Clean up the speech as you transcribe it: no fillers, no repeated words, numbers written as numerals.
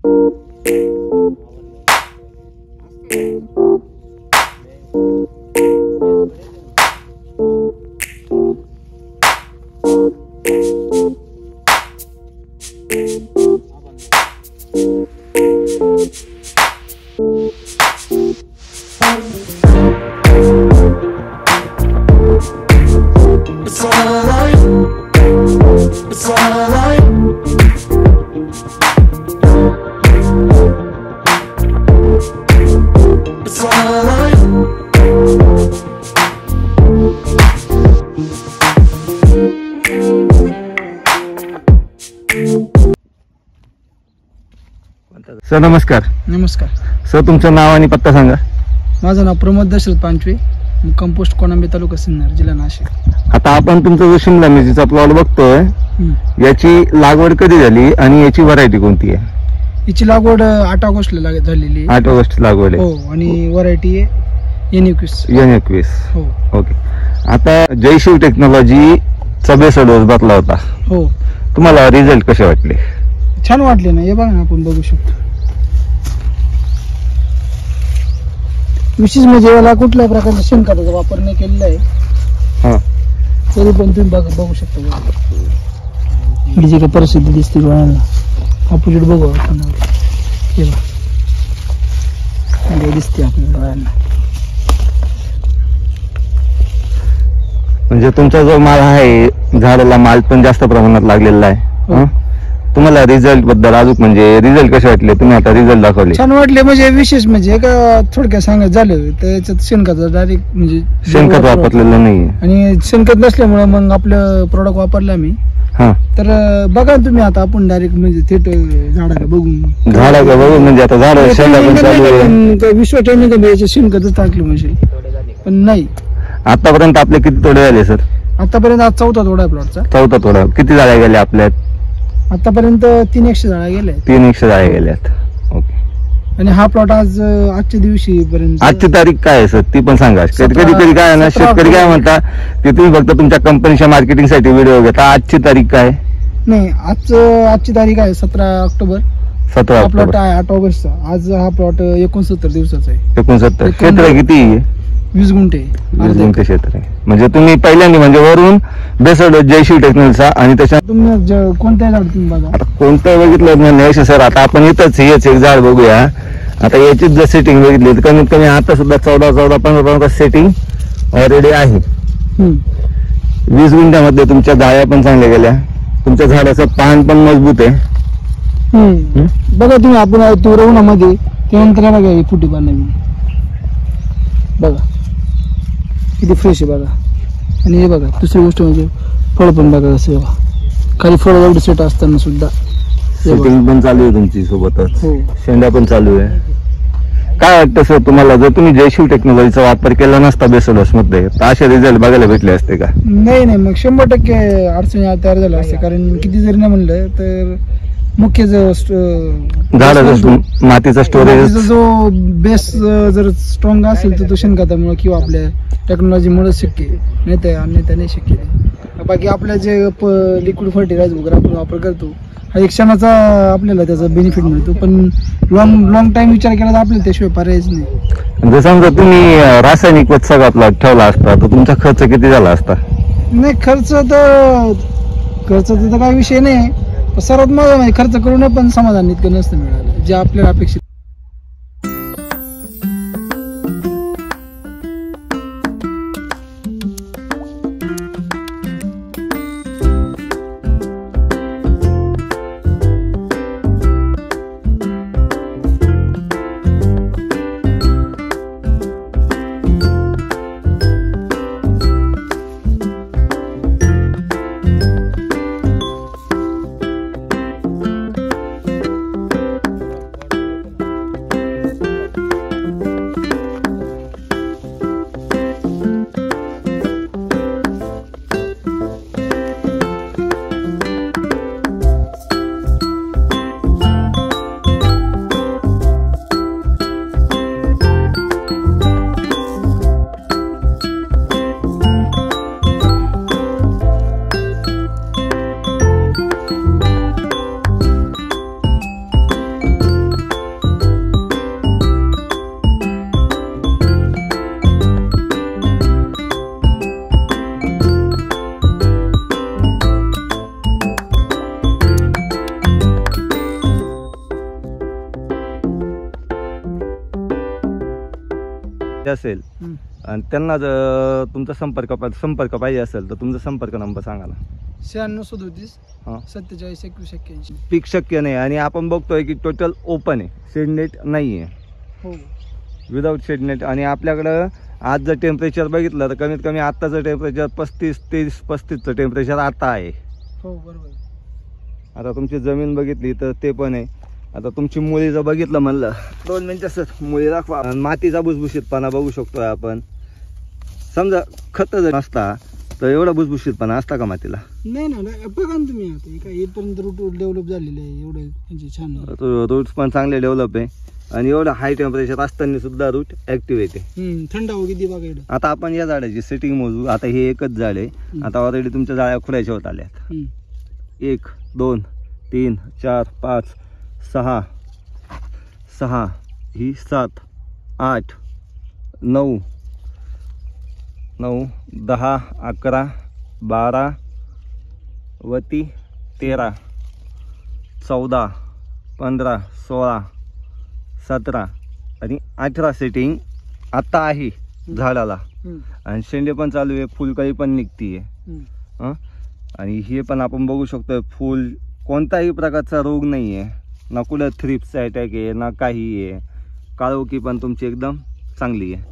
Sir नमस्कार. नमस्कार sir, तुमचं नाव आणि पत्ता सांगा. माझं नाव प्रमोद दशरथ पांचवे, कंपोस्ट कोणंबे, तालुका सिन्नर, जिल्हा नाशिक. आता आपण तुमचा जो शिमला मिरचीचा प्लॉट बघतोय, याची लागवड कधी झाली आणि याची व्हरायटी कोणती आहे? हिची लागवड 8 ऑगस्टला झालेली. 8 ऑगस्ट लागवड आहे. हो, आणि व्हरायटी आहे N21. हो, ओके. आता जयशिव टेक्नॉलॉजी चा बेसल डोस बसला होता. हो. तुम्हाला रिझल्ट कसे वाटले? छान वाटले ना. हे बघा ना, आपण बघू शकतो. विशेष म्हणजे याला कुठल्याही प्रकारचा शेणखताचा वापर नाही केलेला आहे. तरी पण तुम्ही बघू शकता ही जी काही परिस्थिती दिसते डोळ्यांना, अपोजिट बघू आपण. हे बघा दिसते आपल्या डोळ्यांना. म्हणजे तुमचा जो माल आहे, झाडाला माल पण जास्त प्रमाणात लागलेला आहे. तुम्हाला रिझल्ट बद्दल अजून म्हणजे रिझल्ट कसे वाटले? तुम्ही आता रिझल्ट दाखवले. छान वाटले. म्हणजे विशेष म्हणजे का थोडक्यात सांगत झालं तर याच्यात शेणखत डायरेक्ट म्हणजे शेणखत वापरलेलं नाही, आणि शेणखत नसल्यामुळे मग आपलं प्रोडक्ट वापरलं आम्ही. तर बघा तुम्ही, आता आपण डायरेक्ट म्हणजे थेट झाडाला बघून म्हणजे आता झाड विश्व ठेवणे याचे शेणखतच टाकलं म्हणजे, पण नाही. आतापर्यंत आपले किती तोडे झाले सर? आतापर्यंत आज 4था तोडा आहे प्लॉटचा. 4था तोडा. किती जाळ्या गेल्या आपल्या? आतापर्यंत 300 जाळ्या गेल्या. 300 जाळ्या गेल्यात. ओके. आणि हा प्लॉट आजच्या दिवशी पर्यंत. आजची तारीख काय आहे सर ती पण सांगा. कधी कधी काय आहे ना, शेतकरी काय म्हणता की तुम्ही फक्त तुमच्या कंपनीच्या मार्केटिंग साठी व्हिडिओ घेता. आजची तारीख काय? नाही, आजची तारीख आहे 17 ऑक्टोबर. 17 प्लॉट आहे 8 ऑगस्टचा. आज हा प्लॉट 69 दिवसाचा आहे. 69. क्षेत्र किती आहे? 20 गुंठे. 20 गुंठे क्षेत्र आहे. म्हणजे तुम्ही पहिल्यांदा म्हणजे वरून बेसड जयशिव टेक्नॉलॉजीचा आणि त्याच्या तुम्ही कोणत्या झाड तुम्ही बघा. आता कोणतं बघितलं नाही सर. आता आपण इथंच हेच एक झाड बघूया. आता याचीच जर सेटिंग बघितली तर कमीत कमी आता सुद्धा 14-15 सेटिंग ऑलरेडी आहे. 20 गुंठ्यामध्ये तुमच्या जाळ्या पण चांगल्या गेल्या. तुमच्या झाडाचं पान पण मजबूत आहे. बघा तुम्ही, आपण तुरवणामध्ये त्यानंतर बघा ही फुटी पान नवीन बघा किती फ्रेश आहे बघा. आणि हे बघा दुसरी गोष्ट म्हणजे फळ पण बघा कसं बघा, खाली फळ एवढं सेट असताना सुद्धा सेटिंग पण चालू आहे तुमची सोबतच. शेंडा पण चालू आहे. काय वाटतं सर तुम्हाला, जर तुम्ही जयशिव टेक्नॉलॉजीचा वापर केला नसता बेसोडोस मध्ये तर असे रिझल्ट बघायला भेटले असते का? नाही, मग 100% अडचणी तयार झाल्या असते. कारण किती जरी नाही म्हणलं तर मुख्य मातीचा स्टोरेज जो बेस जर स्ट्रॉंग असेल तर तो शेणखतामुळे किंवा आपल्या टेक्नॉलॉजीमुळे शक्य आहे. अन्यथा नाही शक्य आहे. बाकी आपल्या जे लिक्विड फर्टिलायझर वगैरे आपण वापर करतो, हा एक क्षणाचा आपल्याला त्याचा बेनिफिट मिळतो. पण लॉंग टाइम विचार केला तर आपल्याला त्याशिवाय पर्यायच नाही. जर समजा तुम्ही रासायनिक सगळा प्लॉट ठेवला असता तर तुमचा खर्च किती झाला असता? नाही, खर्चाचा काही विषय नाही. सर्वात महत्त्वाचं खर्च करून पण समाधान इतकं नसतं मिळालं जे आपल्याला अपेक्षित. असेल आणि त्यांना जर तुमचा संपर्क पाहिजे असेल तर तुमचा संपर्क नंबर सांगा ना. 9637 हां 47 21 81. पीक शक्य नाही आणि आपण बघतोय की टोटल ओपन आहे, शेडनेट नाही आहे, हो विदाऊट शेडनेट. आणि आपल्याकडं आज जर टेम्परेचर बघितलं तर कमीत कमी आत्ताचं टेम्परेचर 35-35चं टेम्परेचर आता आहे. हो बरोबर. आता तुमची जमीन बघितली तर ते पण आहे. आता तुमची मुळी जर बघितलं म्हणलं 2 मिनिटं सर मुळी दाखवा. मातीचा भुसभुशीतपणा बघू शकतोय आपण. समजा खत जर नसता तर एवढा भुसभुशीतपणा असता का मातीला? नाही ना बघा ना तुम्ही आता काय इथपर्यंत रूट डेव्हलप झालेले आहे एवढे म्हणजे छान. रूट्स पण चांगले डेव्हलप आहे आणि एवढं हाय टेम्परेचर असताना सुद्धा रूट ऍक्टिव्ह आहे. थंड हवा किती बघा इकडे. आता आपण या झाडाची सेटिंग मोजू. आता हे एकच झाड आहे. आता ऑलरेडी तुमच्या जाळ्या खुडायच्या होत आल्यात. 1 2 3 4 5 6 6 ही 7 8 9 9 10 11 12 वती 13 14 15 16 17 आणि 18 सेटिंग आता आहे झाडाला. आणि शेंडे पण चालू आहे, फुलकळी पण निघतीये. आणि हे पण आपण बघू शकतो फुल कोणताही प्रकारचा रोग नाही आहे, ना कुठं थ्रिप्सचा अटॅक आहे ना काही आहे. काळोखी पण तुमची एकदम चांगली आहे.